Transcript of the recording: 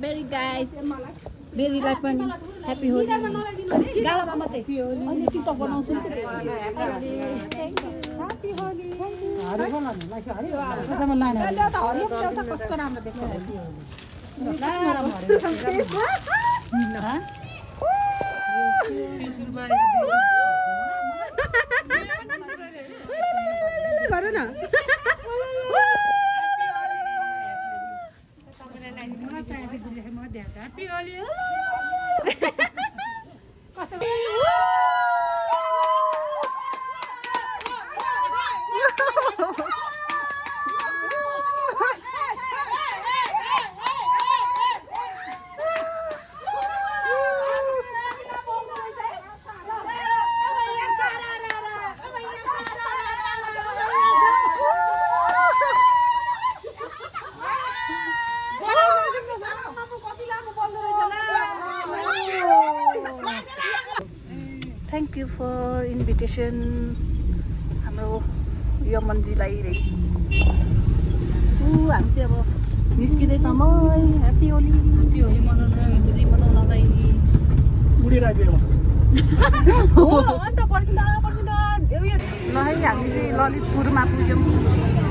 Berry guys. Berry लाई पनि happy Holi गालामा मात्रै ह्यापी होली अनि टिकटक बनाउँछु नि ह्यापी होली हरि बनाउनु लाइक हरि कसैमा लाइन अहिले त हरि एउटा कस्तो राम्रो देख्छ ह्यापी होली गर न Happy Holi. Thank you for invitation. हाम्रो यमनजीलाई रे हामी चाहिँ अब निस्किँदैछ म ह्यापी होली मनाउनलाई उडिरहेको हो अन्त पर्खिँदा ल है हामी चाहिँ ललितपुरमा पुग्यौँ